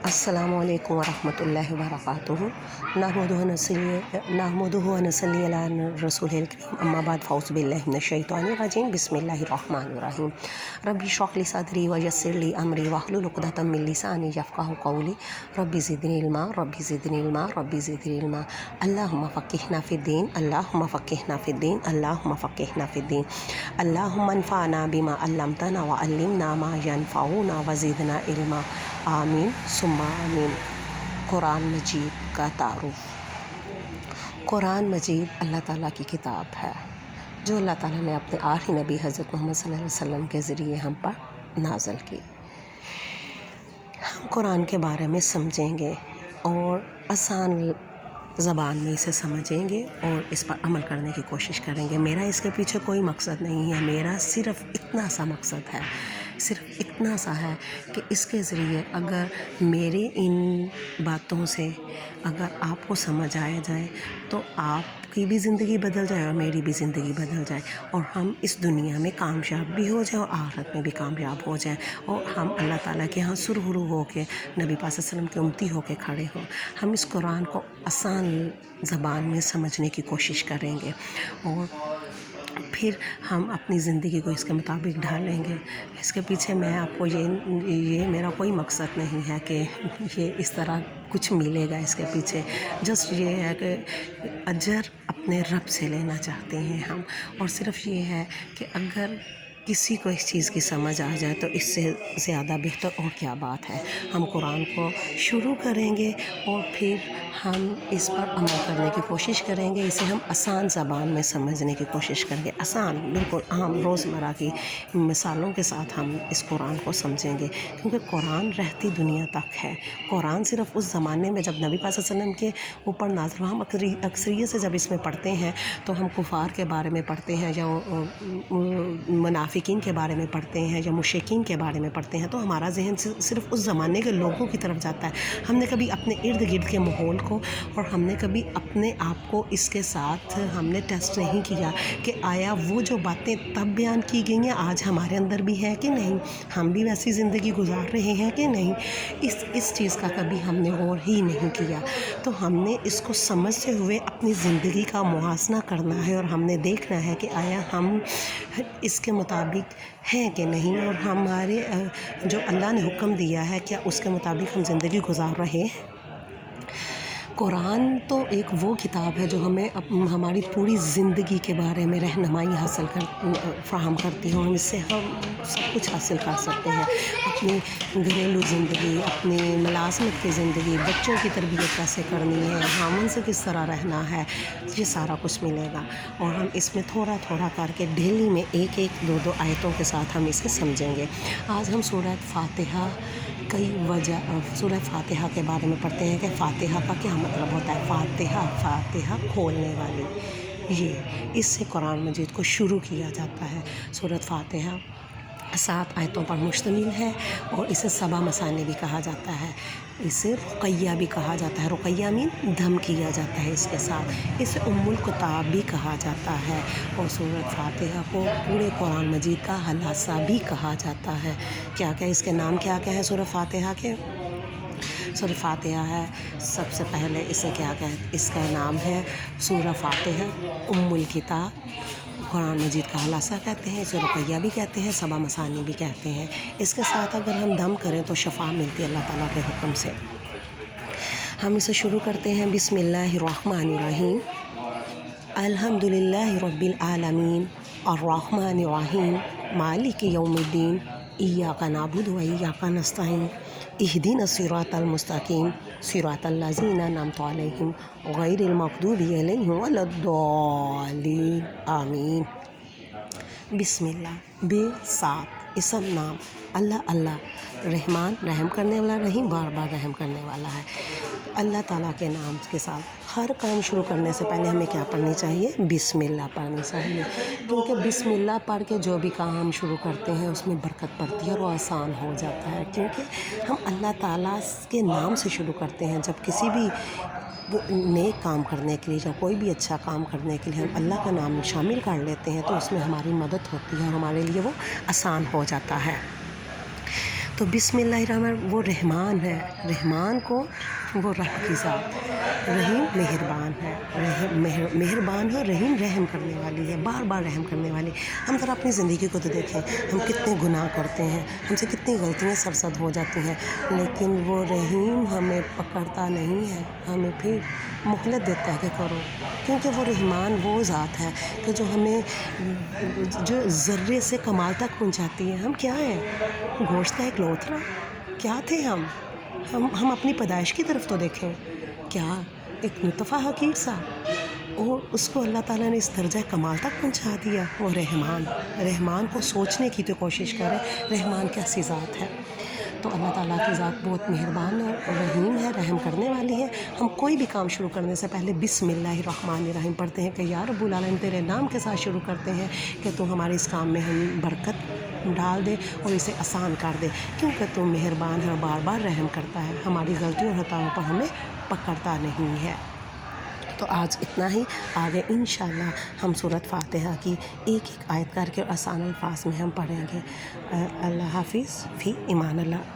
السلام علیکم ورحمۃ اللہ وبرکاتہ۔ نحمدہ و نصلی علی رسول الکریم، اما بعد، فاعوذ باللہ من الشیطان الرجیم، بسم اللہ الرحمن الرحیم۔ رب اشرح لی صدری ویسر لی امری واحلل عقدۃ من لسانی یفقہوا قولی، رب زدنی علما رب زدنی علما رب زدنی علما۔ اللہم فقہنا فی الدین، اللہم فقہنا فی الدین، اللہم فقہنا فی الدین۔ اللہم انفعنا بما علمتنا وعلمنا ما ینفعنا وزدنا علما، آمین ثم آمین۔ قرآن مجید کا تعارف۔ قرآن مجید اللہ تعالیٰ کی کتاب ہے جو اللہ تعالیٰ نے اپنے آخری نبی حضرت محمد صلی اللہ علیہ وسلم کے ذریعے ہم پر نازل کی۔ ہم قرآن کے بارے میں سمجھیں گے اور آسان زبان میں اسے سمجھیں گے اور اس پر عمل کرنے کی کوشش کریں گے۔ میرا اس کے پیچھے کوئی مقصد نہیں ہے، میرا صرف اتنا سا مقصد ہے، صرف اتنا سا ہے کہ اس کے ذریعے اگر میرے ان باتوں سے اگر آپ کو سمجھ آیا جائے تو آپ کی بھی زندگی بدل جائے اور میری بھی زندگی بدل جائے، اور ہم اس دنیا میں کامیاب بھی ہو جائیں اور آخرت میں بھی کامیاب ہو جائیں، اور ہم اللہ تعالیٰ کے ہاں سرخرو ہو کے نبی پاک صلی اللہ علیہ وسلم کے امتی ہو کے کھڑے ہوں۔ ہم اس قرآن کو آسان زبان میں سمجھنے کی کوشش کریں گے اور پھر ہم اپنی زندگی کو اس کے مطابق ڈھالیں گے۔ اس کے پیچھے میں آپ کو یہ میرا کوئی مقصد نہیں ہے کہ یہ اس طرح کچھ ملے گا اس کے پیچھے، جسٹ یہ ہے کہ اجر اپنے رب سے لینا چاہتے ہیں ہم، اور صرف یہ ہے کہ اگر کسی کو اس چیز کی سمجھ آ جائے تو اس سے زیادہ بہتر اور کیا بات ہے۔ ہم قرآن کو شروع کریں گے اور پھر ہم اس پر عمل کرنے کی کوشش کریں گے، اسے ہم آسان زبان میں سمجھنے کی کوشش کریں گے، آسان بالکل عام روزمرہ کی مثالوں کے ساتھ ہم اس قرآن کو سمجھیں گے، کیونکہ قرآن رہتی دنیا تک ہے۔ قرآن صرف اس زمانے میں جب نبی پاک صلی اللہ علیہ وسلم کے اوپر نازل ہوا، ہم اکثریت سے جب اس میں پڑھتے ہیں تو ہم کفار کے بارے میں پڑھتے ہیں یا منافقین کے بارے میں پڑھتے ہیں یا مشرکین کے بارے میں پڑھتے ہیں تو ہمارا ذہن صرف اس زمانے کے لوگوں کی طرف جاتا ہے۔ ہم نے کبھی اپنے ارد گرد کے ماحول کو اور ہم نے کبھی اپنے آپ کو اس کے ساتھ ہم نے ٹیسٹ نہیں کیا کہ آیا وہ جو باتیں تب بیان کی گئی ہیں آج ہمارے اندر بھی ہے کہ نہیں، ہم بھی ویسی زندگی گزار رہے ہیں کہ نہیں۔ اس چیز کا کبھی ہم نے غور ہی نہیں کیا، تو ہم نے اس کو سمجھتے ہوئے اپنی زندگی کا موازنہ کرنا ہے اور ہم نے دیکھنا ہے کہ آیا ہم اس کے مطابق ہیں کہ نہیں، اور ہمارے جو اللہ نے حکم دیا ہے کیا اس کے مطابق ہم زندگی گزار رہے ہیں۔ قرآن تو ایک وہ کتاب ہے جو ہمیں ہماری پوری زندگی کے بارے میں رہنمائی فراہم کرتی ہے، اور اس سے ہم سب کچھ حاصل کر سکتے ہیں، اپنی گھریلو زندگی، اپنی ملازمت کی زندگی، بچوں کی تربیت کیسے کرنی ہے، خاوند سے کس طرح رہنا ہے، یہ سارا کچھ ملے گا، اور ہم اس میں تھوڑا تھوڑا کر کے ڈیلی میں ایک ایک دو آیتوں کے ساتھ ہم اسے سمجھیں گے۔ آج ہم سورہ فاتحہ سورہ فاتحہ کے بارے میں پڑھتے ہیں کہ فاتحہ کا کیا مطلب ہوتا ہے۔ فاتحہ کھولنے والی، یہ اس سے قرآن مجید کو شروع کیا جاتا ہے۔ سورۃ فاتحہ 7 آیتوں پر مشتمل ہے اور اسے سبع مثانی بھی کہا جاتا ہے، اسے رقیہ بھی کہا جاتا ہے، رقیہ مین دھم کیا جاتا ہے اس کے ساتھ، اسے ام الکتاب بھی کہا جاتا ہے، اور سورۃ فاتحہ کو پورے قرآن مجید کا خلاصہ بھی کہا جاتا ہے۔ کیا اس کے نام کیا ہے سورۃ فاتحہ کے؟ سورۃ فاتحہ ہے، سب سے پہلے اسے اس کا نام ہے سورہ فاتحہ، ام الکتاب، قرآن مجید کا خلاصہ کہتے ہیں، اسے رقیہ بھی کہتے ہیں، سبع مثانی بھی کہتے ہیں۔ اس کے ساتھ اگر ہم دم کریں تو شفا ملتی ہے اللہ تعالیٰ کے حکم سے۔ ہم اسے شروع کرتے ہیں بسم اللہ الرحمن الرحیم۔ الحمد للہ رب العالمین الرحمن الرحیم مالک یوم الدین ایاک نعبد و ایاک نستعین اہدنا الصراط المستقیم صراط الذین انعمت علیہم غیر المغضوب علیہم ولا الضالین آمین۔ بسم اللہ، بے ساتھ اسم نام اللہ، اللہ رحمان رحم کرنے والا، رحیم بار بار رحم کرنے والا ہے۔ اللہ تعالیٰ کے نام کے ساتھ ہر کام شروع کرنے سے پہلے ہمیں کیا پڑھنی چاہیے؟ بسم اللہ پڑھنی چاہیے، کیونکہ بسم اللہ پڑھ کے جو بھی کام ہم شروع کرتے ہیں اس میں برکت پڑتی ہے اور وہ آسان ہو جاتا ہے، کیونکہ ہم اللہ تعالیٰ کے نام سے شروع کرتے ہیں۔ جب کسی بھی نیک کام کرنے کے لیے یا کوئی بھی اچھا کام کرنے کے لیے ہم اللہ کا نام شامل کر لیتے ہیں تو اس میں ہماری مدد ہوتی ہے اور ہمارے لیے وہ آسان ہو جاتا ہے۔ تو بسم اللہ الرحمن، وہ رحمان ہے، رحمان کو وہ رحم کی ذات، رحیم مہربان ہے، مہربان ہے، رحیم رحم کرنے والی ہے، بار بار رحم کرنے والی۔ ہم ذرا اپنی زندگی کو تو دیکھیں، ہم کتنے گناہ کرتے ہیں، ہم سے کتنی غلطیاں سرزد ہو جاتی ہیں، لیکن وہ رحیم ہمیں پکڑتا نہیں ہے، ہمیں پھر مہلت دیتا ہے کہ کرو، کیونکہ وہ رحمان وہ ذات ہے کہ جو ہمیں جو ذرے سے کمال تک پہنچاتی ہے۔ ہم کیا ہیں؟ گوشت کا ایک لوتھڑا، کیا تھے ہم اپنی پیدائش کی طرف تو دیکھیں، کیا ایک نطفہ حقیر سا، اور اس کو اللہ تعالیٰ نے اس درجہ کمال تک پہنچا دیا۔ وہ رحمان کو سوچنے کی تو کوشش کریں، رحمان کیسی ذات ہے۔ تو اللہ تعالیٰ کی ذات بہت مہربان ہے، رحیم ہے، رحم کرنے والی ہے۔ ہم کوئی بھی کام شروع کرنے سے پہلے بسم اللہ الرحمن الرحیم پڑھتے ہیں کہ یا رب العالمین تیرے نام کے ساتھ شروع کرتے ہیں کہ تو ہمارے اس کام میں ہم برکت ڈال دے اور اسے آسان کر دے، کیونکہ تو مہربان ہے اور بار بار رحم کرتا ہے، ہماری غلطیوں اور خطاؤں پر ہمیں پکڑتا نہیں ہے۔ تو آج اتنا ہی، آگے انشاءاللہ ہم سورۃ فاتحہ کی ایک ایک آیت کر کے آسان الفاظ میں ہم پڑھیں گے۔ اللہ حافظ، فی امان اللہ۔